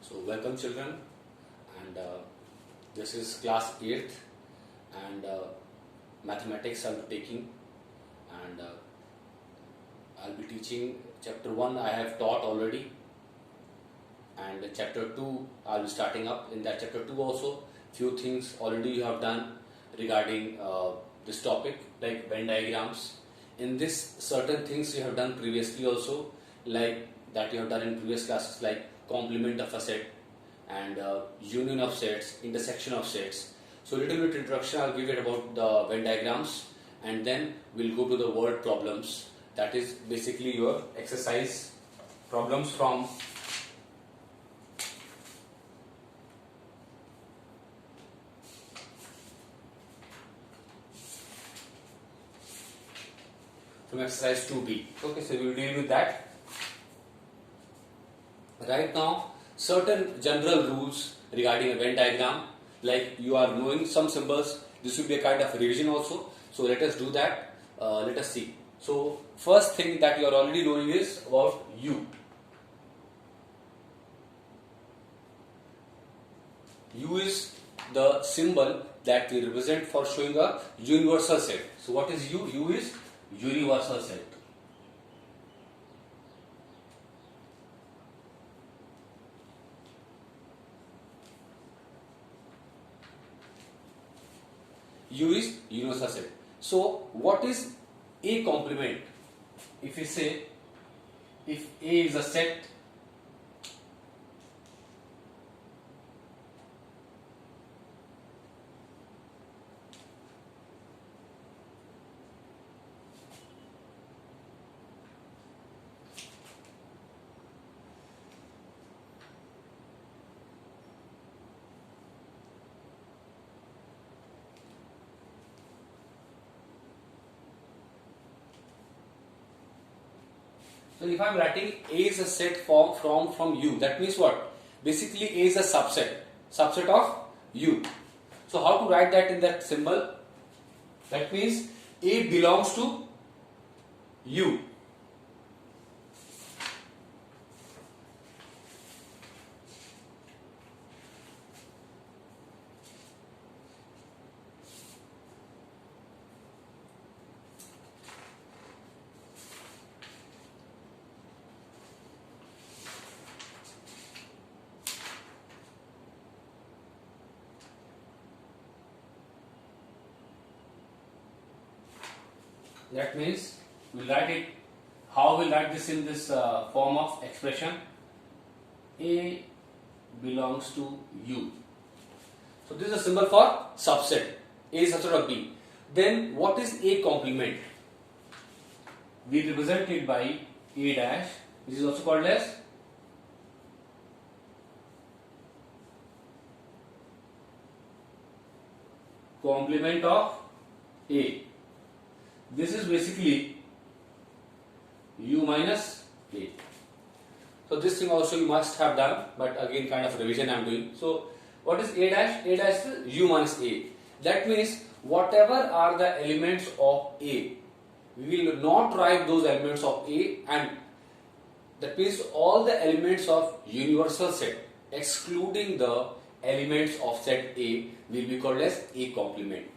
So welcome children, and this is class 8th and mathematics I'll be taking, and I'll be teaching chapter 1 I have taught already, and chapter 2 I'll be starting up. In that chapter 2 also few things already you have done regarding this topic, like Venn diagrams. In this certain things you have done previously also, like that you have done in previous classes, like complement of a set and union of sets, intersection of sets. So little bit introduction I'll give it about the Venn diagrams, and then we'll go to the word problems. That is basically your exercise problems from exercise 2B. Okay, so we'll deal with that. Right now, certain general rules regarding a Venn diagram, like you are knowing some symbols. This will be a kind of revision also. So let us do that. Let us see. So first thing that you are already knowing is about U. U is the symbol that we represent for showing a universal set. So what is U? U is universal set. U is universal set. So what is A complement? If we say if A is a set, so if I am writing A is a set from U, that means what? Basically A is a subset of U. So how to write that in that symbol? That means A belongs to U. That means we'll write it. How we'll write this in this form of expression? A belongs to U. So this is a symbol for subset. A is subset of B. Then what is A complement? We represent it by A dash, which is also called as complement of A. This is basically U minus A. So this thing also you must have done, but again kind of revision I am doing. So what is A dash? A dash is U minus A. That means whatever are the elements of A, we will not write those elements of A, and that means all the elements of universal set excluding the elements of set A will be called as A complement.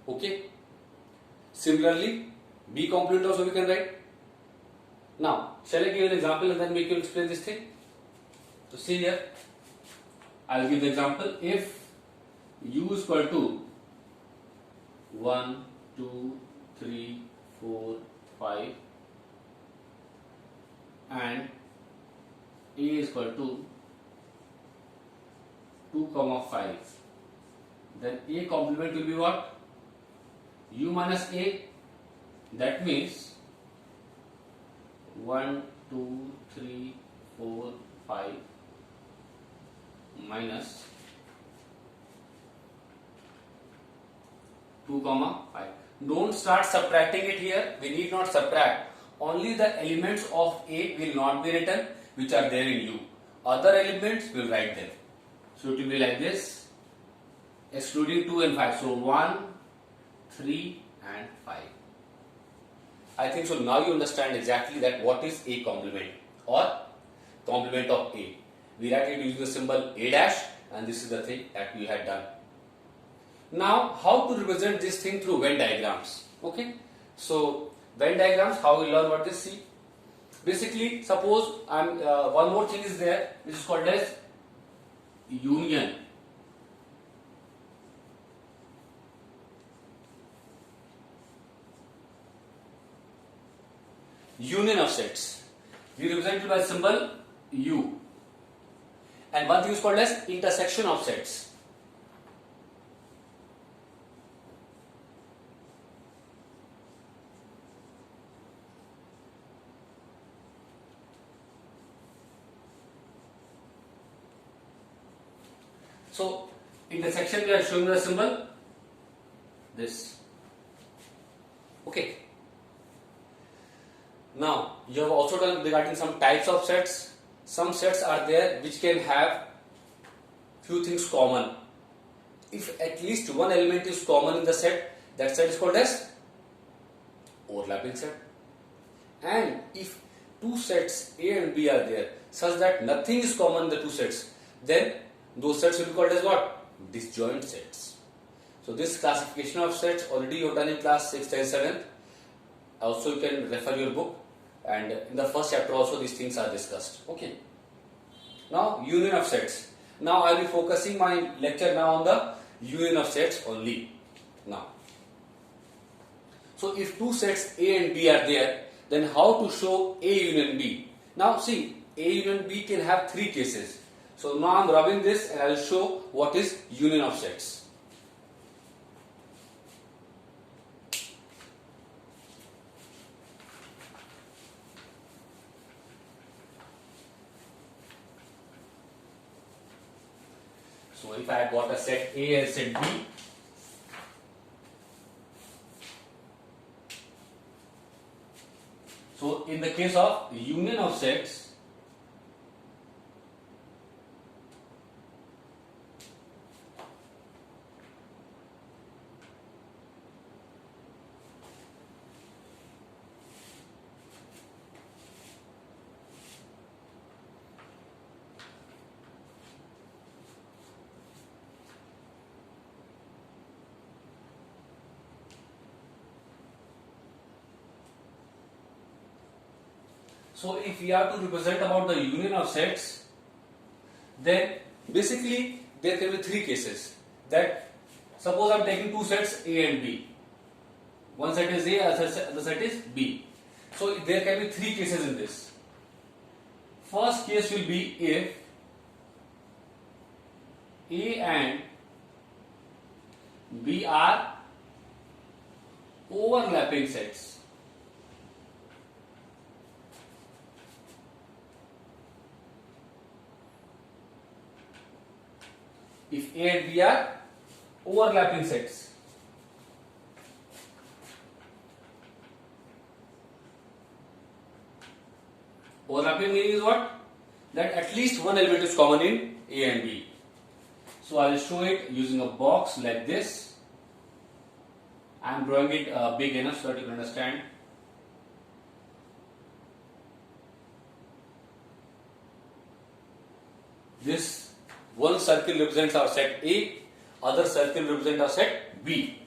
Okay. Similarly, B complement also we can write. Now, shall I give an example and then make you explain this thing? So see here, I will give the example. If U is equal to 1, 2, 3, 4, 5 and A is equal to 2, 5, then A complement will be what? U minus A. That means 1, 2, 3, 4, 5 minus 2, 5. Don't start subtracting it here. We need not subtract. Only the elements of A will not be written which are there in U. Other elements will write them. So it will be like this, excluding 2 and 5. So 1, 3 and 5. I think so now you understand exactly that what is A complement or complement of A. we write it using the symbol A dash, and this is the thing that we had done. Now, how to represent this thing through Venn diagrams? Okay, so Venn diagrams, how we learn what this? See, basically, suppose one more thing is there, which is called as union. Union of sets. We represent it by symbol U. And one thing is called as intersection of sets. So, intersection we are showing the symbol this. Okay. Now, you have also done regarding some types of sets. Some sets are there which can have few things common. If at least one element is common in the set, that set is called as overlapping set. And if two sets A and B are there such that nothing is common in the two sets, then those sets will be called as what? Disjoint sets. So this classification of sets already you have done in class 6th and 7th. Also you can refer your book, and in the first chapter also these things are discussed. Okay. Now union of sets. Now I will be focusing my lecture now on the union of sets only. Now, so if two sets A and B are there, then how to show A union B? Now see, A union B can have three cases. So now I am rubbing this and I will show what is union of sets. So if I have got a set A and set B, so in the case of union of sets, so if we are to represent about the union of sets, then basically there can be three cases. That suppose I am taking two sets A and B. One set is A, other set is B. So there can be three cases in this. First case will be if A and B are overlapping sets. If A and B are overlapping sets. Overlapping meaning is what? That at least one element is common in A and B. So I will show it using a box like this. I am drawing it big enough so that you can understand. This one circle represents our set A, other circle represents our set B.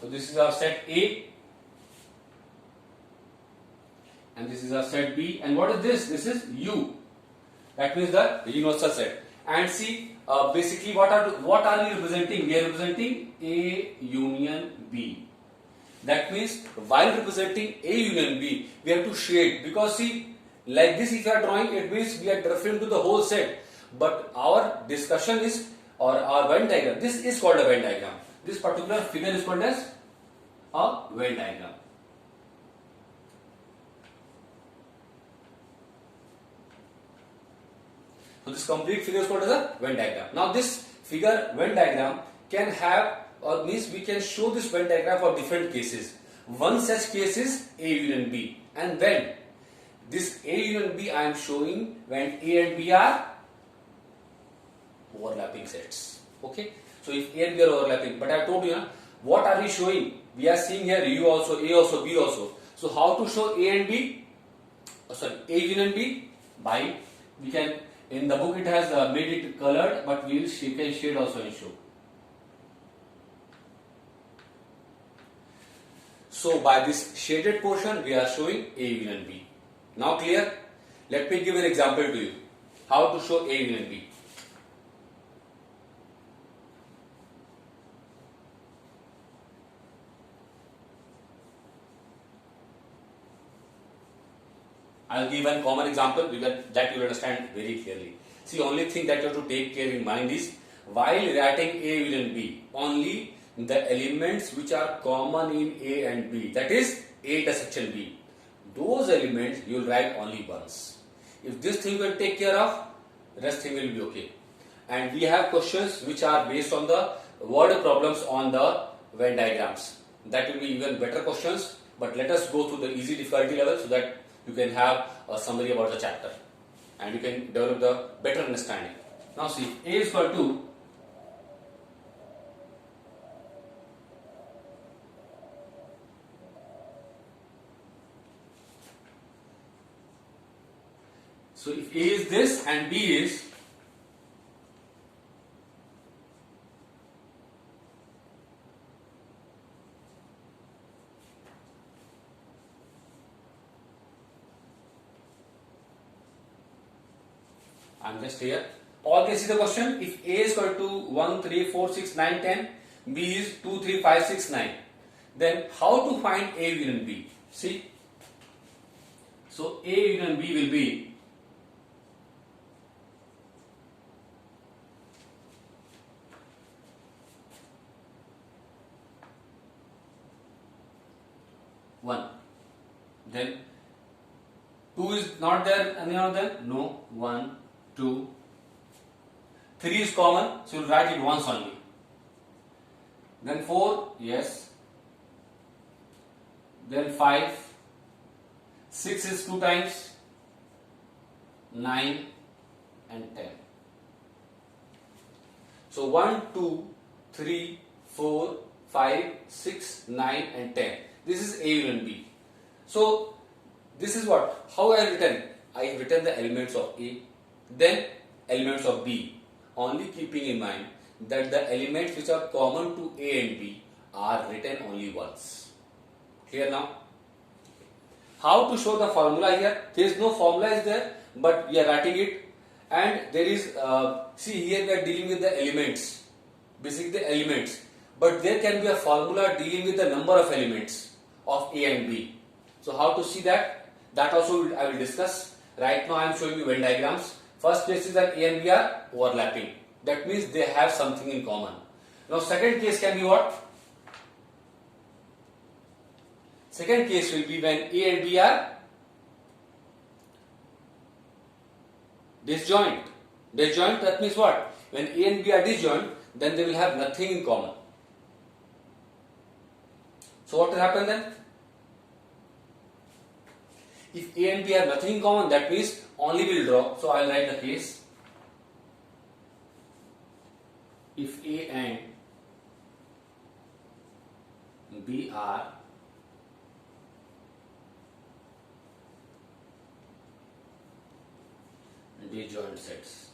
So this is our set A and this is our set B, and what is this? This is U. That means the universal set. And see, basically what are we representing? We are representing A union B. That means while representing A union B, we have to shade, because see, like this if you are drawing, it means we are referring to the whole set. But our discussion is, or our Venn diagram, this is called a Venn diagram. This particular figure is called as a Venn diagram. So this complete figure is called as a Venn diagram. Now this figure Venn diagram can have, or means we can show this Venn diagram for different cases. One such case is A union B, and when this A union B I am showing when A and B are overlapping sets. Okay, so if A and B are overlapping, but I told you what are we showing? We are seeing here U also, A also, B also. So how to show A and B? A union B? By, we can, in the book it has made it colored, but we can shade also and show. So by this shaded portion we are showing A union B. Now clear? Let me give an example to you. How to show A union B. I'll give one common example that you will understand very clearly. See, only thing that you have to take care in mind is, while writing A union B, only the elements which are common in A and B, that is A intersection B, those elements you will write only once. If this thing will take care of, rest thing will be okay. And we have questions which are based on the word problems on the Venn diagrams. That will be even better questions, but let us go through the easy difficulty level so that you can have a summary about the chapter and you can develop the better understanding. Now see, A is equal to so if A is this and B is I'm just here. All this is the question. If A is equal to 1, 3, 4, 6, 9, 10, B is 2, 3, 5, 6, 9. Then how to find A union B? See. So A union B will be one. Then 2 is not there, any of them? No. 1, 2, 3 is common, so you'll write it once only. Then 4, yes. Then 5, 6 is 2 times, 9 and 10. So 1, 2, 3, 4, 5, 6, 9 and 10. This is A union B. So this is what? How I have written? I have written the elements of A, then elements of B, only keeping in mind that the elements which are common to A and B are written only once. Clear now? How to show the formula here? There is no formula is there, but we are writing it, and there is, see here we are dealing with the elements, basically the elements, but there can be a formula dealing with the number of elements of A and B. So how to see that? That also I will discuss. Right now I am showing you Venn diagrams. First case is that A and B are overlapping. That means they have something in common. Now second case can be what? Second case will be when A and B are disjoint. Disjoint, that means what? When A and B are disjoint, then they will have nothing in common. So what will happen then? If A and B have nothing in common, that means only will draw. So I will write the case. If A and B are disjoint sets.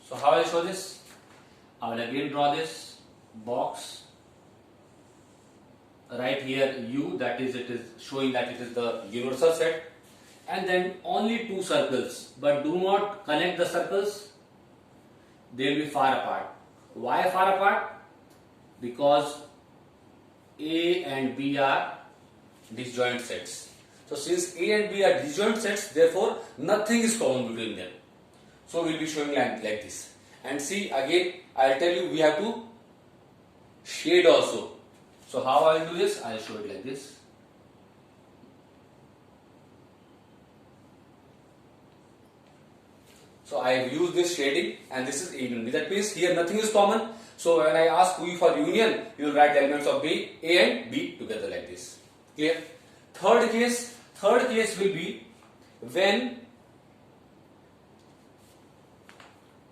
So how I will show this? I will again draw this box. Right here U, that is, it is showing that it is the universal set, and then only two circles, but do not connect the circles, they will be far apart. Why far apart? Because A and B are disjoint sets. So since A and B are disjoint sets, therefore nothing is common between them. So we will be showing like this. And see, again I will tell you, we have to shade also. So how I will do this? I will show it like this. So I have used this shading, and this is A union B. That means here nothing is common. So when I ask you for union, you will write elements of B, A and B together like this. Clear? Third case will be when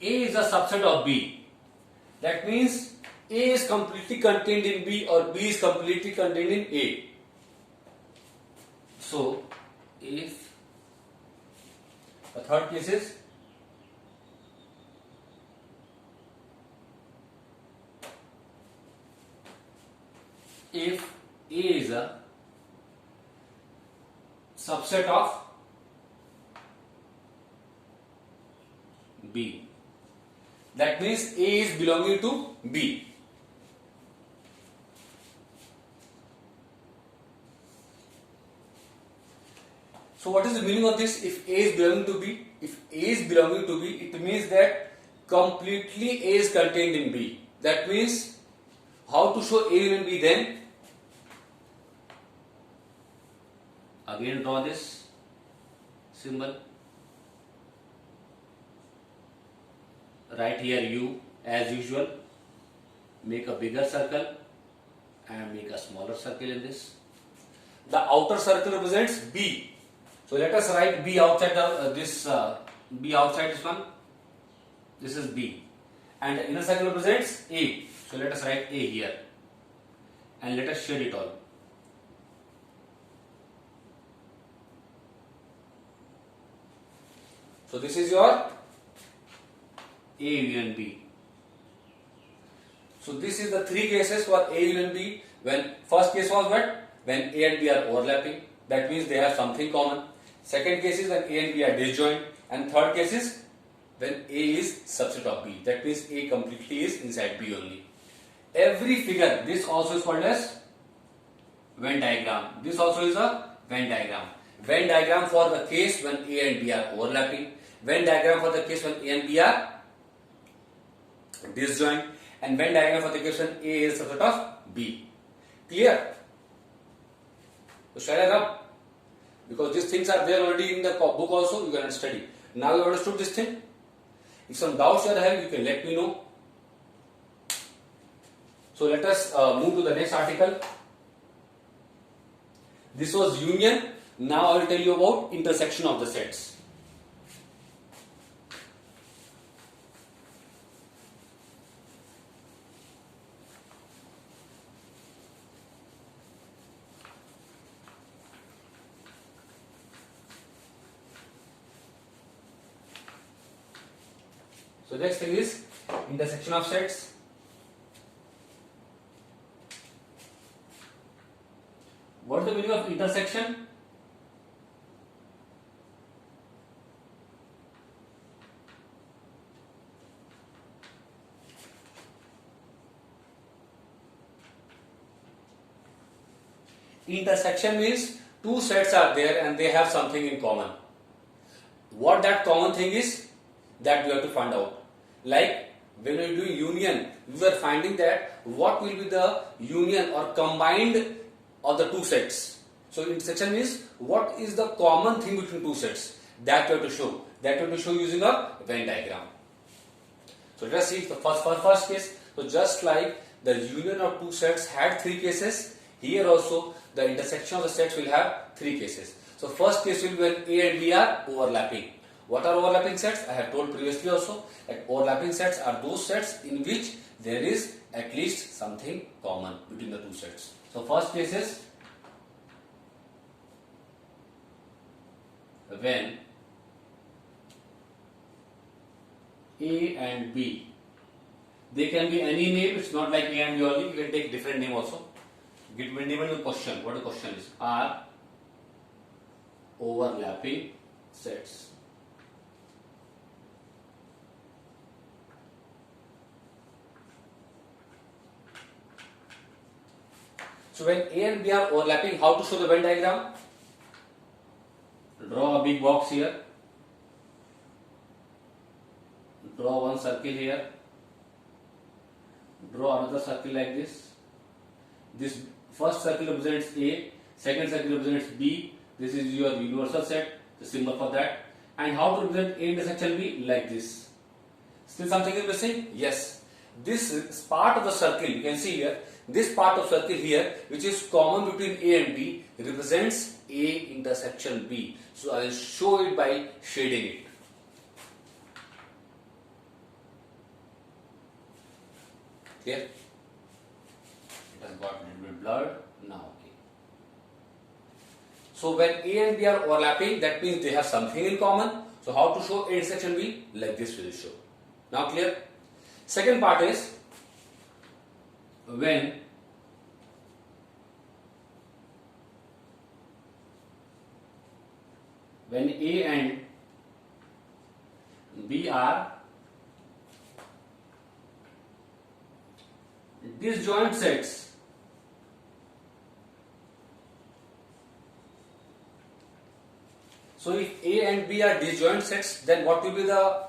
A is a subset of B. That means A is completely contained in B or B is completely contained in A. So, if the third case is if A is a subset of B, that means A is belonging to B. So what is the meaning of this? If A is belonging to B, if A is belonging to B, it means that completely A is contained in B. That means how to show A union B then? Again draw this symbol. Write here U as usual. Make a bigger circle and make a smaller circle in this. The outer circle represents B. So let us write B outside B outside this one. This is B, and the inner circle represents A. So let us write A here, and let us shade it all. So this is your A union B. So this is the three cases for A union B. When first case was what? When A and B are overlapping. That means they have something common. Second case is when A and B are disjoint, and third case is when A is subset of B. That means A completely is inside B only. Every figure, this also is called as Venn diagram. This also is a Venn diagram. Venn diagram for the case when A and B are overlapping. Venn diagram for the case when A and B are disjoint. And Venn diagram for the case when A is subset of B. Clear? So shall I rub? Because these things are there already in the book also, you can study. Now you understood this thing? If some doubts you have, you can let me know. So let us move to the next article. This was union. Now I will tell you about intersection of the sets. So next thing is intersection of sets. What is the meaning of intersection? Intersection means two sets are there and they have something in common. What that common thing is, that we have to find out. Like when we are doing union, we are finding that what will be the union or combined of the two sets. So intersection means what is the common thing between two sets. That we have to show. That we have to show using a Venn diagram. So let us see the first case. So just like the union of two sets had three cases, here also the intersection of the sets will have three cases. So first case will be when A and B are overlapping. What are overlapping sets? I have told previously also that overlapping sets are those sets in which there is at least something common between the two sets. So first case is when A and B, they can be any name, it's not like A and B only, you can take different name also. Depending on the question, what the question is, are overlapping sets. So when A and B are overlapping, how to show the Venn diagram? Draw a big box here. Draw one circle here. Draw another circle like this. This first circle represents A, second circle represents B. This is your universal set, the symbol for that. And how to represent A intersection B? Like this. Still something is missing? Yes. This is part of the circle, you can see here. This part of circle here, which is common between A and B, represents A intersection B. So I will show it by shading it. Clear? has got a little bit blurred now. Okay. So when A and B are overlapping, that means they have something in common. So how to show A intersection B? Like this we will show. Now clear? Second part is when A and B are disjoint sets. So if A and B are disjoint sets, then what will be the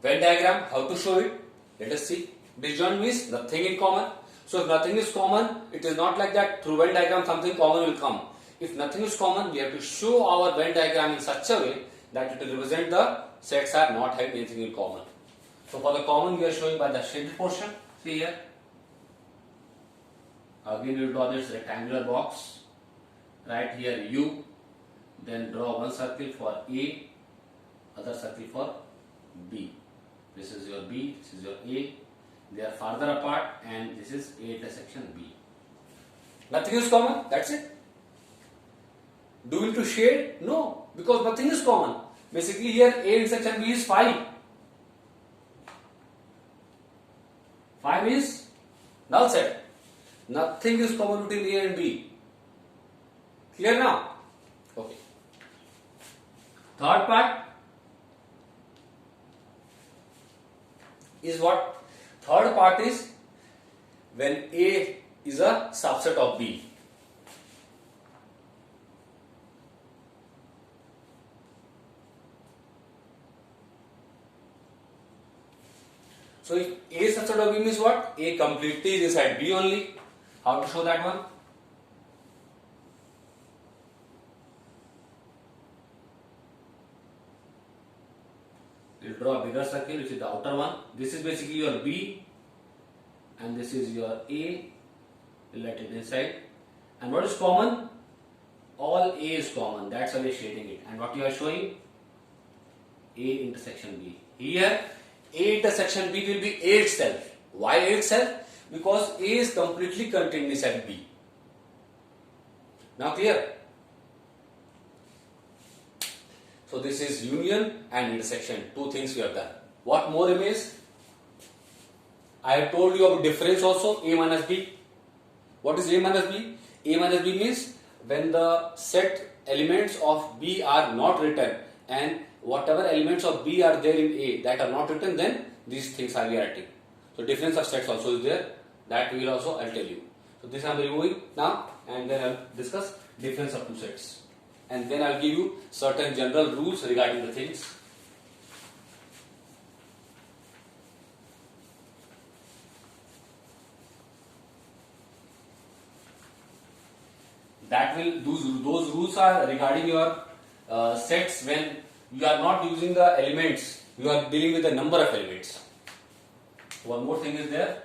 Venn diagram? How to show it? Let us see. Disjoint means nothing in common. So if nothing is common, it is not like that through Venn diagram something common will come. If nothing is common, we have to show our Venn diagram in such a way that it will represent the sets are not having anything in common. So for the common, we are showing by the shaded portion. See here. Again, we will draw this rectangular box. Right here U. Then draw one circle for A, other circle for B. This is your B, this is your A. They are farther apart and this is A intersection B. Nothing is common, that's it. Do we need to shade? No, because nothing is common. Basically here A intersection B is 5. 5 is null set. Nothing is common between A and B. Clear now? Okay. Third part is what? Third part is when A is a subset of B. So if A is subset of B means what? A completely is inside B only. How to show that one? You draw a bigger circle, which is the outer one. This is basically your B and this is your A. You let it inside. And what is common? All A is common. That's why we are shading it. And what you are showing? A intersection B. Here, A intersection B will be A itself. Why A itself? Because A is completely contained inside B. Now clear? So this is union and intersection. Two things we have done. What more remains? I have told you about difference also, A minus B. What is A minus B? A minus B means when the set elements of B are not written and whatever elements of B are there in A that are not written, then these things are reacting. So difference of sets also is there. That will also I'll tell you. So this I am removing now and then I will discuss difference of two sets. And then I will give you certain general rules regarding the things. That will those rules are regarding your sets when you are not using the elements, you are dealing with the number of elements. One more thing is there,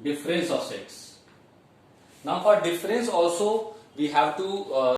difference of sets. Now for difference also we have to